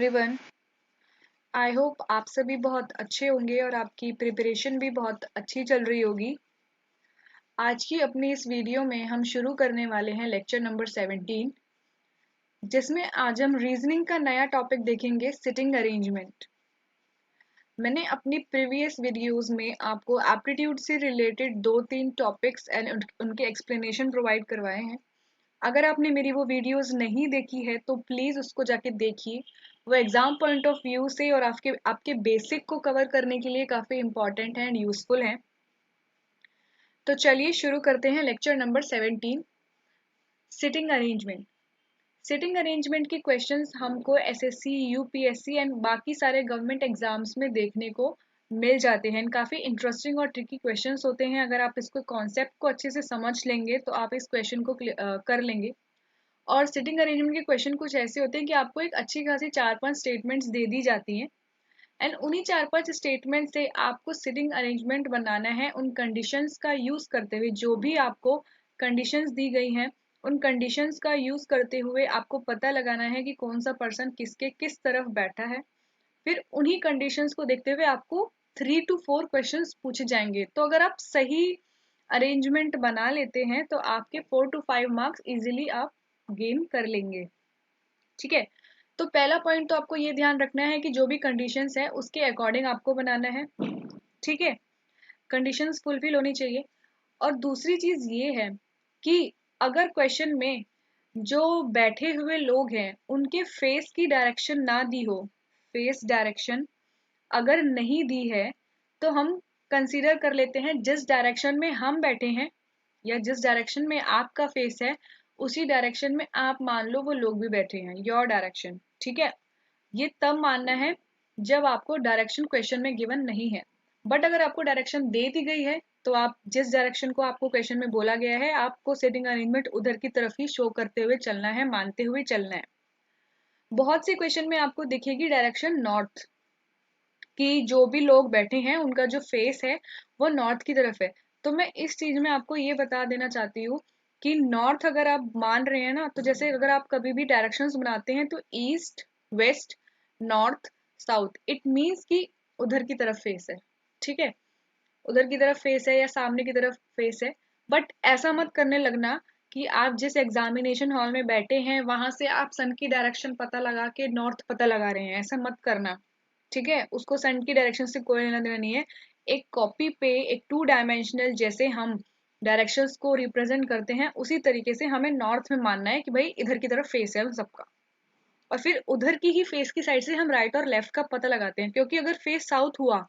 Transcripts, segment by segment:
Everyone. I hope आप सभी बहुत अच्छे होंगे और आपकी प्रिपरेशन भी बहुत अच्छी चल रही होगी। आज की अपनी इस वीडियो में हम शुरू करने वाले हैं लेक्चर नंबर 17, जिसमें आज हम रीजनिंग का नया टॉपिक देखेंगे, सिटिंग अरेंजमेंट। मैंने अपनी प्रीवियस वीडियोस में आपको एप्टीट्यूड से रिलेटेड 2-3 टॉपिक्स एंड उनके एक्सप्लेनेशन प्रोवाइड करवाए हैं। अगर आपने मेरी वो वीडियोस नहीं देखी है तो प्लीज़ उसको जाके देखिए। वो एग्ज़ाम पॉइंट ऑफ व्यू से और आपके आपके बेसिक को कवर करने के लिए काफ़ी इंपॉर्टेंट है एंड यूजफुल है। तो चलिए शुरू करते हैं lecture number 17, sitting arrangement. Sitting arrangement के क्वेश्चंस हमको एसएससी, यूपीएससी एंड बाकी सारे गवर्नमेंट एग्जाम्स में देखने को मिल जाते हैं। काफ़ी इंटरेस्टिंग और ट्रिकी क्वेश्चंस होते हैं। अगर आप इसको कॉन्सेप्ट को अच्छे से समझ लेंगे तो आप इस क्वेश्चन को कर लेंगे। और सिटिंग अरेंजमेंट के क्वेश्चन कुछ ऐसे होते हैं कि आपको एक अच्छी खासी 4-5 स्टेटमेंट्स दे दी जाती हैं एंड उन्हीं 4-5 स्टेटमेंट से आपको सिटिंग अरेंजमेंट बनाना है। उन कंडीशंस का यूज करते हुए, जो भी आपको कंडीशंस दी गई हैं उन कंडीशंस का यूज करते हुए आपको पता लगाना है कि कौन सा पर्सन किसके किस तरफ बैठा है। फिर उन्हीं कंडीशंस को देखते हुए आपको 3 to 4 क्वेश्चंस पूछे जाएंगे। तो अगर आप सही अरेंजमेंट बना लेते हैं तो आपके 4 to 5 मार्क्स इजीली आप गेन कर लेंगे। ठीक है, तो पहला पॉइंट तो आपको ये ध्यान रखना है कि जो भी कंडीशंस है उसके अकॉर्डिंग आपको बनाना है। ठीक है, कंडीशंस फुलफिल होनी चाहिए। और दूसरी चीज ये है कि अगर क्वेश्चन में जो बैठे हुए लोग हैं उनके फेस की डायरेक्शन ना दी हो, फेस डायरेक्शन अगर नहीं दी है तो हम कंसीडर कर लेते हैं जिस डायरेक्शन में हम बैठे हैं या जिस डायरेक्शन में आपका फेस है उसी डायरेक्शन में आप मान लो वो लोग भी बैठे हैं, योर डायरेक्शन। ठीक है, ये तब मानना है जब आपको डायरेक्शन क्वेश्चन में गिवन नहीं है। बट अगर आपको डायरेक्शन दे दी गई है तो आप जिस डायरेक्शन को आपको क्वेश्चन में बोला गया है आपको सेटिंग अरेंजमेंट उधर की तरफ ही शो करते हुए चलना है, मानते हुए चलना है। बहुत सी क्वेश्चन में आपको दिखेगी डायरेक्शन नॉर्थ, कि जो भी लोग बैठे हैं उनका जो फेस है वो नॉर्थ की तरफ है। तो मैं इस चीज में आपको ये बता देना चाहती हूँ कि नॉर्थ अगर आप मान रहे हैं ना, तो जैसे अगर आप कभी भी डायरेक्शंस बनाते हैं तो east, west, north, south, it means कि उधर की तरफ फेस है। ठीक है, उधर की तरफ फेस है या सामने की तरफ फेस है। बट ऐसा मत करने लगना कि आप जिस एग्जामिनेशन हॉल में बैठे हैं वहां से आप सन की डायरेक्शन पता लगा के नॉर्थ पता लगा रहे हैं, ऐसा मत करना। ठीक है, उसको सन की डायरेक्शन से कोई लेना देना नहीं है। एक कॉपी पे एक 2 डायमेंशनल जैसे हम डायरेक्शंस को रिप्रेजेंट करते हैं उसी तरीके से हमें नॉर्थ में मानना है कि भाई इधर की तरफ फेस है उन सबका। और फिर उधर की ही फेस की साइड से हम राइट और लेफ्ट का पता लगाते हैं, क्योंकि अगर फेस साउथ हुआ,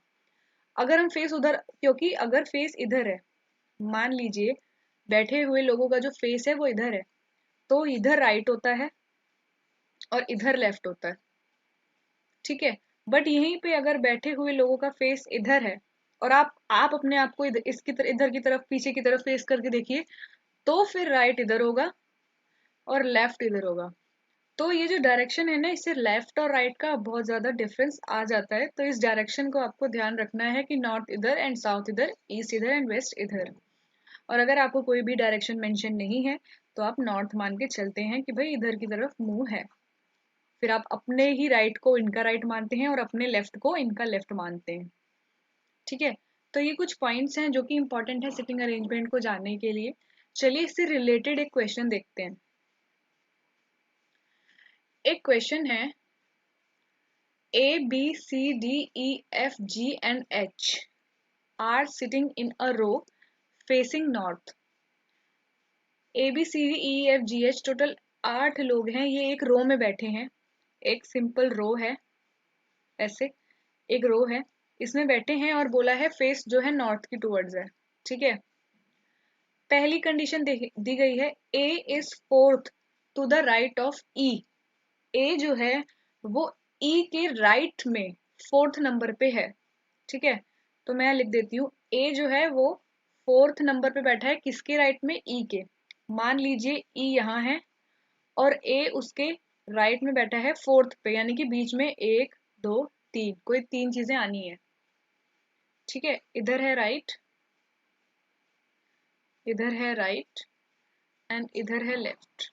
अगर हम फेस उधर, क्योंकि अगर फेस इधर है, मान लीजिए बैठे हुए लोगों का जो फेस है वो इधर है, तो इधर राइट होता है और इधर लेफ्ट होता है। ठीक है, बट यहीं पे अगर बैठे हुए लोगों का फेस इधर है और आप अपने आप को इधर की तरफ, पीछे की तरफ फेस करके देखिए, तो फिर राइट इधर होगा और लेफ्ट इधर होगा। तो ये जो डायरेक्शन है ना, इससे लेफ्ट और राइट का बहुत ज्यादा डिफरेंस आ जाता है। तो इस डायरेक्शन को आपको ध्यान रखना है कि नॉर्थ इधर एंड साउथ इधर, ईस्ट इधर एंड वेस्ट इधर। और अगर आपको कोई भी डायरेक्शन मेंशन नहीं है तो आप नॉर्थ मान के चलते हैं कि भाई इधर की तरफ मुंह है। फिर आप अपने ही राइट को इनका राइट मानते हैं और अपने लेफ्ट को इनका लेफ्ट मानते हैं। ठीक है, तो ये कुछ पॉइंट्स हैं जो कि इंपॉर्टेंट है सिटिंग अरेंजमेंट को जानने के लिए। चलिए इससे रिलेटेड एक क्वेश्चन देखते हैं। एक क्वेश्चन है, A, B, C, D, E, F, G and H are sitting in a row facing north। A, B, C, D, E, F, G, H total 8 लोग हैं, ये एक रो में बैठे हैं। एक सिंपल रो है, ऐसे एक रो है, इसमें बैठे हैं और बोला है फेस जो है नॉर्थ की टूवर्ड्स है। ठीक है, पहली कंडीशन दी गई है, A is fourth to the right of E. A जो है वो ई के राइट में फोर्थ नंबर पे है। ठीक है, तो मैं लिख देती हूँ, ए जो है वो फोर्थ नंबर पे बैठा है, किसके राइट में, ई के। मान लीजिए ई यहाँ है और ए उसके राइट में बैठा है फोर्थ पे, यानी कि बीच में 1 2 3 कोई 3 चीजें आनी है। ठीक है, इधर है राइट, इधर है राइट एंड इधर है लेफ्ट।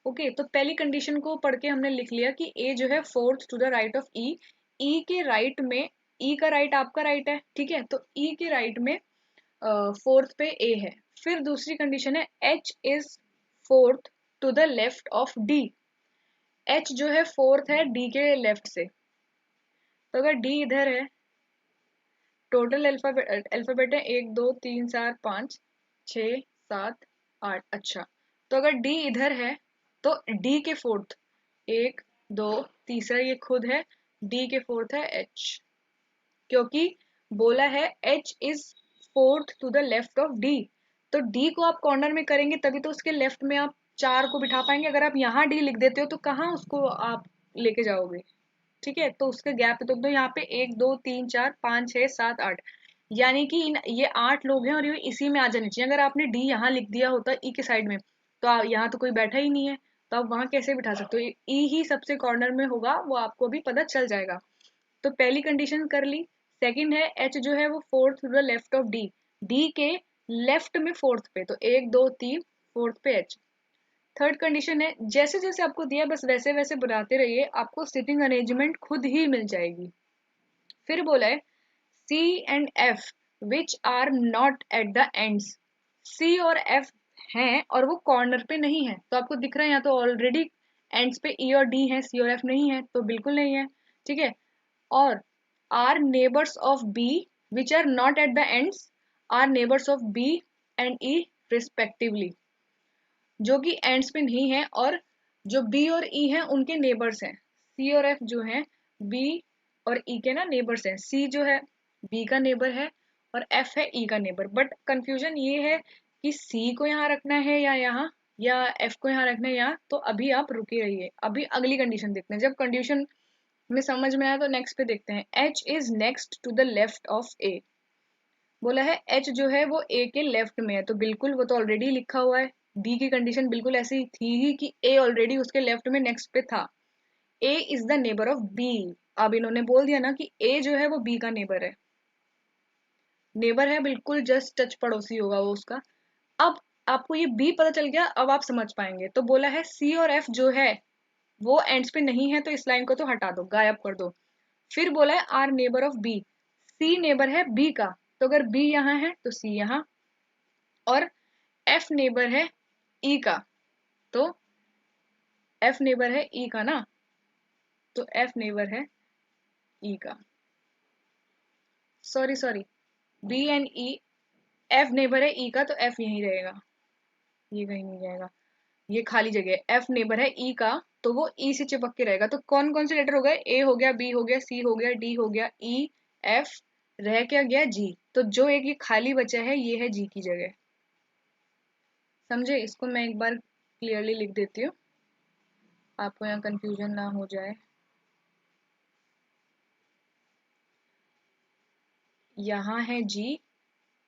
ओके, तो पहली कंडीशन को पढ़ के हमने लिख लिया कि ए जो है fourth to the right of E, E के राइट में, ई का राइट आपका राइट है, ठीक है, तो ई के राइट में फोर्थ पे ए है। फिर दूसरी कंडीशन है H is fourth to the left of D, H जो है फोर्थ है डी के लेफ्ट से, तो अगर डी इधर है, टोटल अल्फाबेट है 1 2 3 4 5 6 7 8, अच्छा, तो अगर डी इधर है तो डी के फोर्थ, 1 2, तीसरा ये खुद है, डी के फोर्थ है एच, क्योंकि बोला है H is fourth to the left of D, तो डी को आप कॉर्नर में करेंगे तभी तो उसके लेफ्ट में आप 4 को बिठा पाएंगे, अगर आप यहाँ डी लिख देते हो तो कहाँ उसको आप लेके जाओगे, ठीक है, तो उसके गैप तो यहाँ पे 1 2 3 4 5 6 7 8, यानी कि ये 8 लोग हैं और ये इसी में आ जाने चाहिए। अगर आपने डी यहाँ लिख दिया होता ई के साइड में तो यहाँ तो कोई बैठा ही नहीं है, तो आप वहां कैसे बिठा सकते हो, ई ही सबसे कॉर्नर में होगा, वो आपको भी पता चल जाएगा। तो पहली कंडीशन कर ली। सेकंड है एच जो है वो fourth to the left of D, D के लेफ्ट में फोर्थ पे, तो 1 2 3 फोर्थ पे एच। थर्ड कंडीशन है जैसे जैसे आपको दिया बस वैसे वैसे बनाते रहिए, आपको सिटिंग अरेंजमेंट खुद ही मिल जाएगी। फिर बोला है C and F which are not at the ends, C और एफ हैं और वो कॉर्नर पे नहीं है, तो आपको दिख रहा है यहाँ तो ऑलरेडी एंड्स पे ई और डी है, सी और एफ नहीं है, तो बिल्कुल नहीं है, ठीक है। और are neighbours of B which are not at the ends are neighbours of B and E respectively, जो कि एंड्स पे नहीं है और जो बी और ई हैं उनके नेबर्स हैं, सी और एफ जो हैं बी और ई के ना नेबर्स हैं, सी जो है बी का नेबर है और एफ है ई का नेबर, बट कंफ्यूजन ये है कि सी को यहाँ रखना है या यहाँ, या एफ को यहाँ रखना है यहाँ, तो अभी आप रुके रहिए, अभी अगली कंडीशन देखते हैं, जब कंडीशन में समझ में आया तो नेक्स्ट पे देखते हैं। H is next to the left of A, बोला है एच जो है वो ए के लेफ्ट में है, तो बिल्कुल वो तो ऑलरेडी लिखा हुआ है, डी की कंडीशन बिल्कुल ऐसी थी ही कि ए ऑलरेडी उसके लेफ्ट में नेक्स्ट पे था, A is the neighbour of B, अब इन्होंने बोल दिया ना कि ए जो है वो बी का नेबर है, नेबर है बिल्कुल जस्ट टच पड़ोसी होगा वो उसका। अब आपको ये बी पता चल गया, अब आप समझ पाएंगे, तो बोला है सी और एफ जो है वो एंड्स पे नहीं है, तो इस लाइन को तो हटा दो, गायब कर दो। फिर बोला है are neighbour of B, C neighbour है बी का, तो अगर बी यहाँ है तो सी यहाँ, और एफ नेबर है ई का, तो एफ नेबर है ई का ना, तो एफ नेबर है ई का, sorry sorry, B and E, F neighbour है ई का तो एफ यहीं रहेगा, ये कहीं नहीं जाएगा, ये खाली जगह, एफ नेबर है ई का तो वो ई से चिपक के रहेगा, तो कौन कौन से लेटर हो गए, ए हो गया, बी हो गया, सी हो गया, डी हो गया, ई, एफ, रह क्या गया जी, तो जो एक ये खाली बचा है ये है जी की जगह, समझे, इसको मैं एक बार क्लियरली लिख देती हूँ, आपको यहाँ कंफ्यूजन ना हो जाए। यहाँ है जी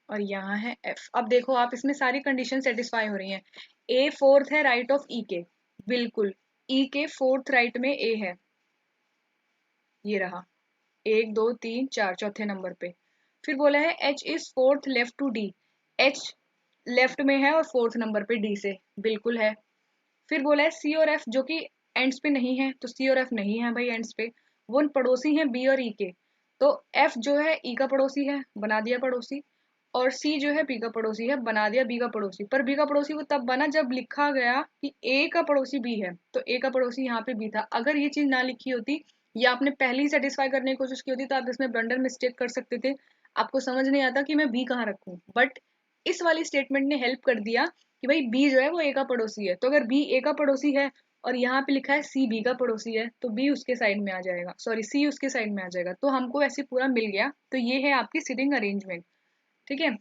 और यहाँ है एफ, अब देखो आप इसमें सारी कंडीशन सेटिस्फाई हो रही हैं, ए फोर्थ है राइट ऑफ ई के, बिल्कुल ई के फोर्थ राइट में ए है, ये रहा 1 2 3 4 चौथे नंबर पे। फिर बोला है H is fourth left to D, H left में है और फोर्थ नंबर पे डी से, बिल्कुल है। फिर बोला है सी और एफ जो कि एंड्स पे नहीं है, तो सी और एफ नहीं है भाई एंड्स पे, वो पड़ोसी हैं बी और ई के, तो एफ जो है ई का पड़ोसी है, बना दिया पड़ोसी, और सी जो है बी का पड़ोसी है, बना दिया बी का पड़ोसी, पर बी का पड़ोसी वो तब बना जब लिखा गया कि ए का पड़ोसी बी है, तो ए का पड़ोसी यहाँ पे बी था, अगर ये चीज ना लिखी होती या आपने पहले ही सेटिस्फाई करने की कोशिश की होती तो आप इसमें ब्लंडर मिस्टेक कर सकते थे, आपको समझ नहीं आता कि मैं बी कहाँ रखूं, बट इस वाली स्टेटमेंट ने हेल्प कर दिया कि भाई बी जो है वो ए का पड़ोसी है, तो अगर बी ए का पड़ोसी है और यहाँ पे लिखा है सी बी का पड़ोसी है तो बी उसके साइड में आ जाएगा, सॉरी सी उसके साइड में आ जाएगा, तो हमको ऐसे पूरा मिल गया, तो ये है आपकी सिटिंग अरेंजमेंट, ठीक है।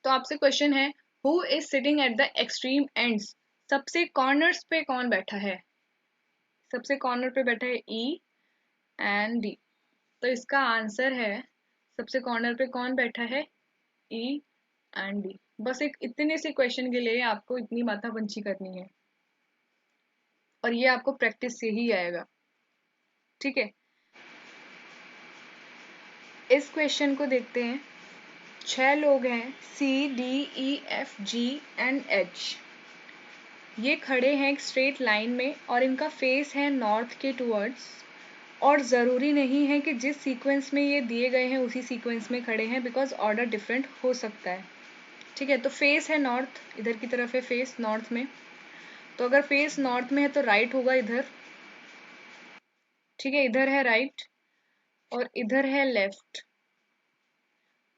तो आपसे क्वेश्चन है who is sitting at the extreme ends, सबसे कॉर्नर्स पे कौन बैठा है, सबसे कॉर्नर पे बैठा है ई एंड डी, तो इसका आंसर है सबसे कॉर्नर पे कौन बैठा है, ई एंड डी, बस एक इतने से क्वेश्चन के लिए आपको इतनी माथापंची करनी है और ये आपको प्रैक्टिस से ही आएगा, ठीक है। इस क्वेश्चन को देखते हैं, 6 लोग हैं C D E F G and H, ये खड़े हैं एक स्ट्रेट लाइन में और इनका फेस है नॉर्थ के टूवर्ड्स, और ज़रूरी नहीं है कि जिस सीक्वेंस में ये दिए गए हैं उसी सीक्वेंस में खड़े हैं, बिकॉज ऑर्डर डिफरेंट हो सकता है। ठीक है, तो फेस है नॉर्थ, इधर की तरफ है फेस नॉर्थ में, तो अगर फेस नॉर्थ में है तो राइट होगा इधर। ठीक है, इधर है राइट और इधर है लेफ्ट।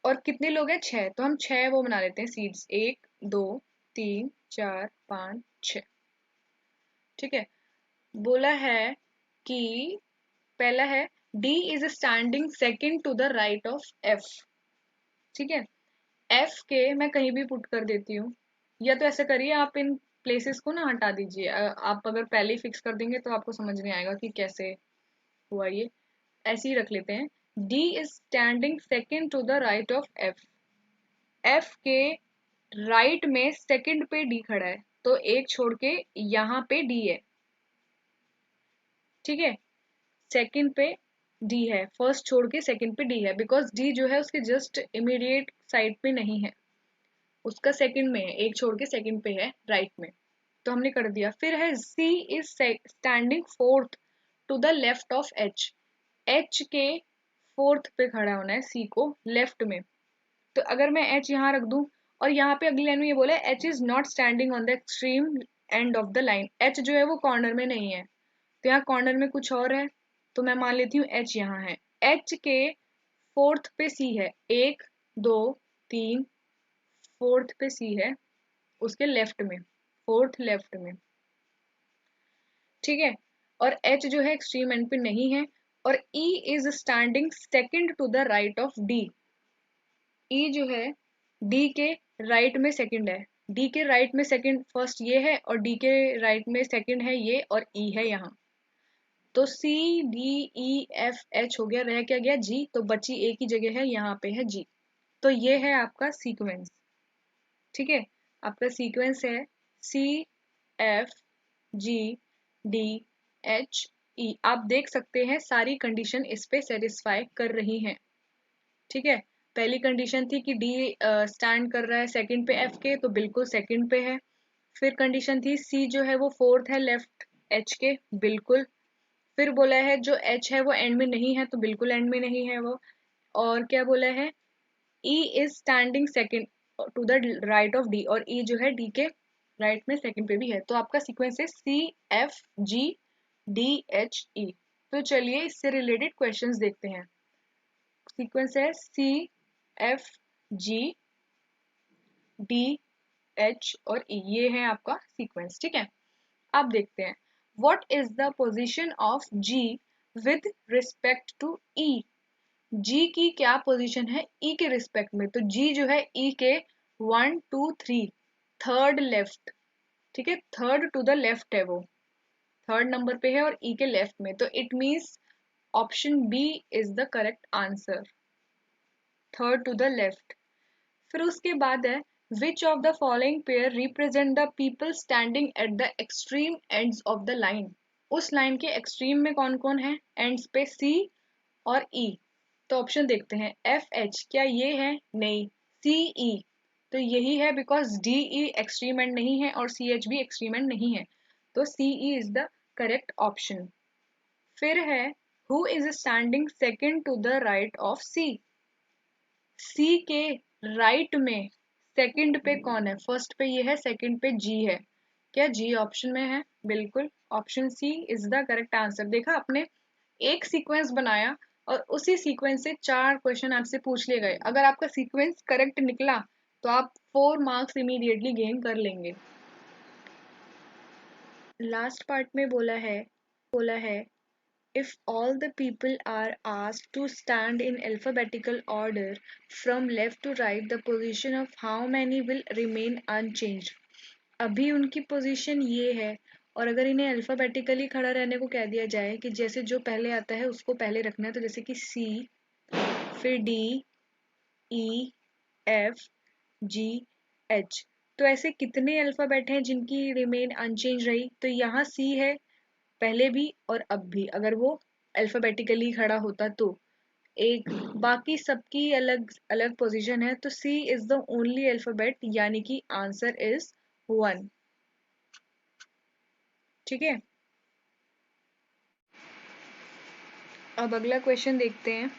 और कितने लोग हैं? 6, तो हम 6 वो बना लेते हैं सीड्स, 1 2 3 4 5 6। ठीक है, बोला है कि पहला है D is standing second to the right of F. ठीक है, एफ के मैं कहीं भी पुट कर देती हूँ, या तो ऐसे करिए आप इन प्लेसेस को ना हटा दीजिए। आप अगर पहले ही फिक्स कर देंगे तो आपको समझ नहीं आएगा कि कैसे हुआ ये। ऐसे ही रख लेते हैं, D is standing second to the right of F. F के राइट में सेकंड पे डी खड़ा है, तो एक छोड़ के यहाँ पे डी है। ठीक है, सेकंड पे डी है, फर्स्ट छोड़ के सेकंड पे डी है, बिकॉज डी जो है उसके जस्ट इमीडिएट साइड पे नहीं है, उसका सेकंड में है, एक छोड़ के सेकंड पे है राइट में। तो हमने कर दिया। फिर है C is standing fourth to the left of H. H के फोर्थ पे खड़ा होना है सी को लेफ्ट में। तो अगर मैं एच यहाँ रख दूं, और यहाँ पे अगली लाइन में ये बोला है H is not standing on the extreme end of the line. H जो है वो कॉर्नर में नहीं है, तो यहाँ कॉर्नर में कुछ और है, तो मैं मान लेती हूँ एच यहाँ है। एच के फोर्थ पे सी है, 1 2 3, फोर्थ पे सी है उसके लेफ्ट में, फोर्थ लेफ्ट में। ठीक है, और एच जो है एक्सट्रीम एंड पे नहीं है। और E is standing second to the right of D. E जो है डी के राइट में सेकंड है, डी के राइट में सेकंड फर्स्ट ये है, और डी के राइट में सेकंड है ये, और ई है यहाँ। तो C D E F H हो गया, रह क्या गया? जी, तो बची एक ही जगह है, यहाँ पे है जी। तो ये है आपका सीक्वेंस। ठीक है, आपका सीक्वेंस है C F G D H E. आप देख सकते हैं सारी कंडीशन इस पे सेटिस्फाई कर रही हैं। ठीक है, पहली कंडीशन थी कि डी स्टैंड कर रहा है सेकंड पे एफ के, तो बिल्कुल सेकंड पे है। फिर कंडीशन थी सी जो है वो फोर्थ है लेफ्ट एच के, बिल्कुल। फिर बोला है जो एच है वो एंड में नहीं है, तो बिल्कुल एंड में नहीं है वो। और क्या बोला है? E is standing second to the right of D, और ई जो है डी के राइट में सेकंड पे भी है। तो आपका सीक्वेंस है C F G D H E. तो चलिए इससे रिलेटेड क्वेश्चंस देखते हैं। सीक्वेंस है C F G D H और ई, ये है आपका सीक्वेंस। ठीक है, अब देखते हैं what is the position of G with respect to E. G की क्या पोजीशन है ई के रिस्पेक्ट में? तो जी जो है ई के 1 2 3 थर्ड लेफ्ट। ठीक है, थर्ड टू द लेफ्ट है वो, थर्ड नंबर पे है और ई के लेफ्ट में, तो it means option B is the correct answer, third to the left. फिर उसके बाद है which of the following pair represent the people standing at the extreme ends of the line. उस लाइन के एक्सट्रीम में कौन कौन है? एंड्स पे सी और ई। तो ऑप्शन देखते हैं, एफ एच क्या ये है? नहीं। सी ई तो यही है, because D E extreme end नहीं है और सी एच भी एक्सट्रीम एंड नहीं है, तो C E is the correct option. फिर है who is standing second to the right of C. C के राइट में सेकंड पे कौन है? फर्स्ट पे ये है, सेकंड पे जी है। क्या जी ऑप्शन में है? बिल्कुल, option C is the correct answer. देखा आपने, एक सीक्वेंस बनाया और उसी सीक्वेंस से 4 क्वेश्चन आपसे पूछ लिए गए। अगर आपका सीक्वेंस करेक्ट निकला तो आप 4 मार्क्स इमीडिएटली गेन कर लेंगे। लास्ट पार्ट में बोला है if all the people are asked to stand in alphabetical order from left to right, the position of how many will remain unchanged। अभी उनकी पोजीशन ये है, और अगर इन्हें अल्फाबेटिकली खड़ा रहने को कह दिया जाए कि जैसे जो पहले आता है उसको पहले रखना है, तो जैसे कि सी, फिर डी, ई, एफ, जी, एच, तो ऐसे कितने अल्फाबेट हैं जिनकी रिमेन अनचेंज रही? तो यहाँ सी है पहले भी और अब भी, अगर वो अल्फाबेटिकली खड़ा होता तो। एक बाकी सबकी अलग अलग पोजीशन है, तो सी इज द ओनली अल्फाबेट, यानी कि आंसर इज 1। ठीक है, अब अगला क्वेश्चन देखते हैं।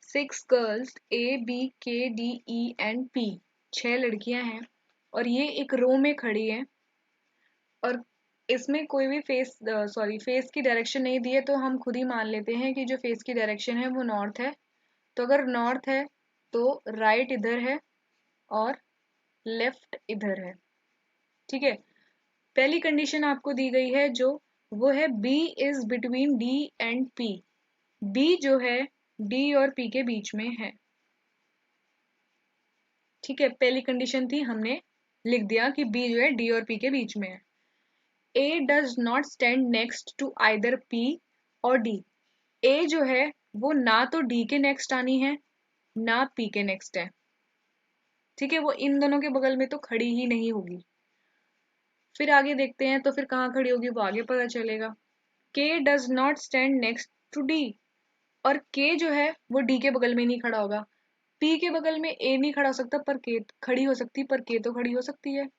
6 girls A B K D E and P, 6 लड़कियां हैं और ये एक रो में खड़ी है और इसमें कोई भी फेस की डायरेक्शन नहीं दी है, तो हम खुद ही मान लेते हैं कि जो फेस की डायरेक्शन है वो नॉर्थ है। तो अगर नॉर्थ है तो राइट इधर है और लेफ्ट इधर है। ठीक है, पहली कंडीशन आपको दी गई है जो वो है B is between D and P। B जो है D और P के बीच में है। ठीक है, पहली कंडीशन थी, हमने लिख दिया कि B जो है D और P के बीच में है। A does not stand next to either P और D। A जो है वो ना तो D के नेक्स्ट आनी है ना P के नेक्स्ट है। ठीक है, वो इन दोनों के बगल में तो खड़ी ही नहीं होगी। फिर आगे देखते हैं, तो फिर कहाँ खड़ी होगी वो आगे पता चलेगा। K does not stand next to D, और K जो है वो D के बगल में नहीं खड़ा होगा। P के बगल में A नहीं खड़ा हो सकता, पर K खड़ी हो सकती, पर K तो खड़ी हो सकती है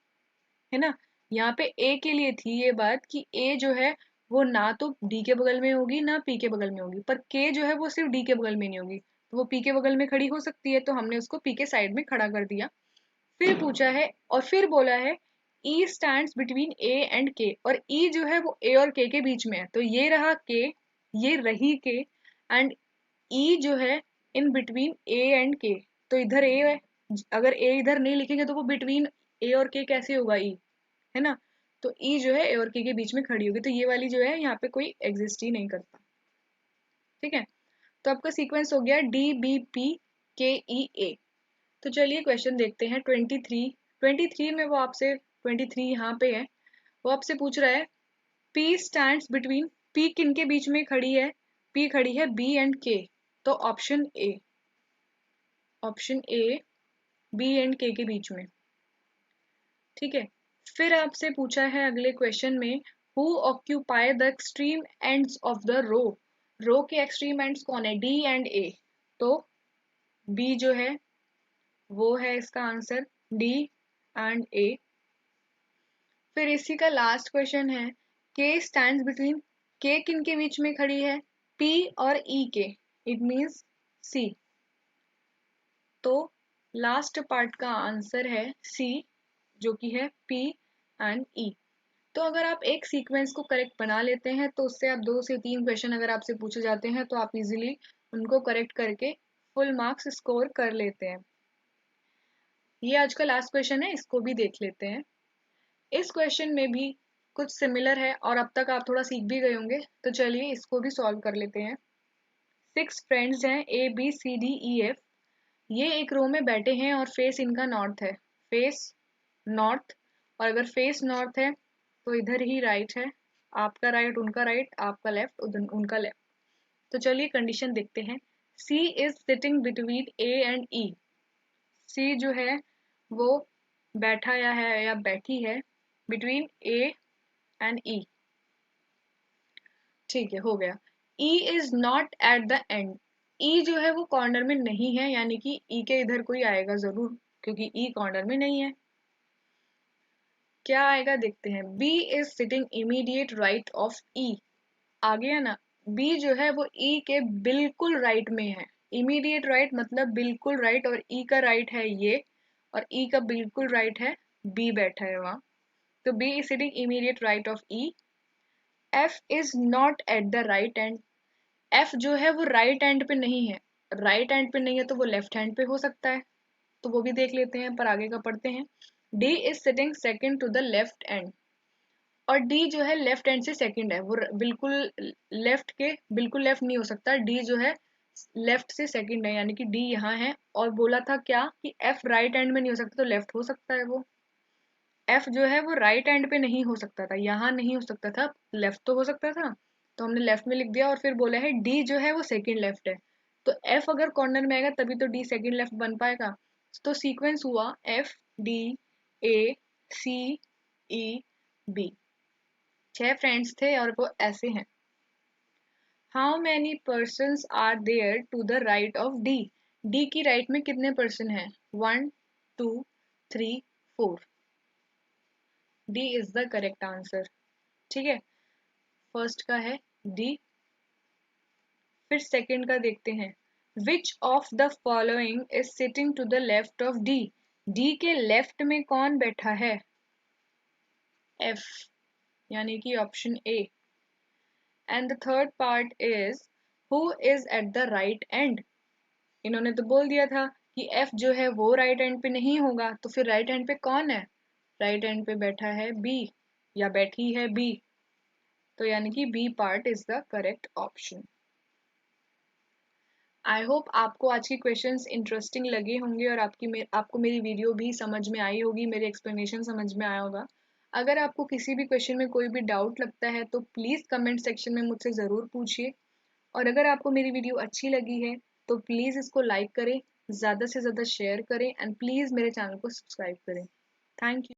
ना। यहाँ पे A के लिए थी ये बात कि A जो है वो ना तो D के बगल में होगी ना P के बगल में होगी, पर K जो है वो सिर्फ D के बगल में नहीं होगी, तो वो P के बगल में खड़ी हो सकती है, तो हमने उसको P के साइड में खड़ा कर दिया। फिर पूछा है और फिर बोला है E stands between A and K, और E जो है वो A और K के बीच में है, तो ये रहा K, ये रही K, एंड E जो है in between A and K, तो इधर A है। अगर A इधर नहीं लिखेंगे तो वो बिटवीन A और K कैसे होगा, E है ना। तो E जो है A और K के बीच में खड़ी होगी, तो ये वाली जो है यहाँ पे कोई एग्जिस्ट ही नहीं करता। ठीक है, तो आपका सीक्वेंस हो गया DBPKEA। तो चलिए क्वेश्चन देखते हैं 23 में। वो आपसे 23 यहाँ पे है, वो आपसे पूछ रहा है P स्टैंड्स बिटवीन, P किन के बीच में खड़ी है, P खड़ी है B एंड K, तो option A B and K के बीच में। ठीक है, फिर आपसे पूछा है अगले क्वेश्चन में who occupy the extreme ends of the row के एक्सट्रीम एंड्स कौन है, D एंड A, तो B जो है वो है इसका आंसर, D एंड A। फिर इसी का लास्ट क्वेश्चन है K स्टैंड्स बिटवीन, K किन के बीच में खड़ी है, P और E के, इट मीन्स C। तो लास्ट पार्ट का आंसर है C, जो कि है P एंड E। तो अगर आप एक सीक्वेंस को करेक्ट बना लेते हैं तो उससे आप 2 से 3 क्वेश्चन अगर आपसे पूछे जाते हैं तो आप इजीली उनको करेक्ट करके फुल मार्क्स स्कोर कर लेते हैं। ये आज का लास्ट क्वेश्चन है, इसको भी देख लेते हैं। इस क्वेश्चन में भी कुछ सिमिलर है और अब तक आप थोड़ा सीख भी गए होंगे, तो चलिए इसको भी सॉल्व कर लेते हैं। 6 फ्रेंड्स हैं ABCDEF, ये एक रो में बैठे हैं और फेस इनका नॉर्थ है, फेस नॉर्थ, और अगर फेस नॉर्थ है तो इधर ही राइट है, आपका राइट उनका राइट, आपका लेफ्ट उनका लेफ्ट। तो चलिए कंडीशन देखते हैं। C is sitting between A and E, C जो है वो बैठा या बैठी है बिटवीन A एंड E। ठीक है, हो गया। E is not at the end, E जो है वो कॉर्नर में नहीं है, यानी कि E के इधर कोई आएगा जरूर, क्योंकि E कॉर्नर में नहीं है। क्या आएगा देखते हैं। B is sitting immediate right of E, आ गया ना। B जो है वो E के बिल्कुल राइट में है, इमीडिएट राइट मतलब बिल्कुल राइट, और E का राइट है ये, और E का बिल्कुल राइट है, B बैठा है वहां, तो B is sitting immediate right of E। F is not at the right and, F जो है वो राइट हैंड पे नहीं है, राइट हैंड पे नहीं है तो वो लेफ्ट हैंड पे हो सकता है, तो वो भी देख लेते हैं, पर आगे का पढ़ते हैं। D is sitting second to the left end, और D जो है लेफ्ट हैंड से सेकंड है, वो बिल्कुल लेफ्ट के बिल्कुल लेफ्ट नहीं हो सकता, D जो है लेफ्ट से सेकंड है, यानी कि D यहाँ है। और बोला था क्या कि F राइट हैंड में नहीं हो सकता, तो लेफ्ट हो सकता है वो। F जो है वो राइट हैंड पे नहीं हो सकता था, यहाँ नहीं हो सकता था, लेफ्ट तो हो सकता था, तो हमने लेफ्ट में लिख दिया। और फिर बोला है D जो है वो सेकंड लेफ्ट है, तो F अगर कॉर्नर में आएगा तभी तो D सेकंड लेफ्ट बन पाएगा। तो सीक्वेंस हुआ FDACEB, 6 फ्रेंड्स थे और वो ऐसे हैं। How many person are there to the right of D, D की राइट में कितने पर्सन हैं, 1 2 3 4, D is the correct answer. ठीक है, फर्स्ट का है डी। फिर सेकंड का देखते हैं, which of the following is sitting to the left of D. D के लेफ्ट में कौन बैठा है? एफ, यानी कि option A. And the third part is who is at the right end. इन्होंने तो बोल दिया था कि एफ जो है वो राइट एंड पे नहीं होगा, तो फिर राइट एंड पे कौन है? राइट एंड पे बैठा है बी, या बैठी है बी, तो यानी कि B part is the correct option. I hope आपको आज की क्वेश्चंस इंटरेस्टिंग लगे होंगे और आपको मेरी वीडियो भी समझ में आई होगी, मेरे एक्सप्लेनेशन समझ में आया होगा। अगर आपको किसी भी क्वेश्चन में कोई भी डाउट लगता है तो प्लीज़ कमेंट सेक्शन में मुझसे ज़रूर पूछिए। और अगर आपको मेरी वीडियो अच्छी लगी है तो प्लीज़ इसको लाइक करें, ज़्यादा से ज़्यादा शेयर करें एंड प्लीज़ मेरे चैनल को सब्सक्राइब करें। Thank you.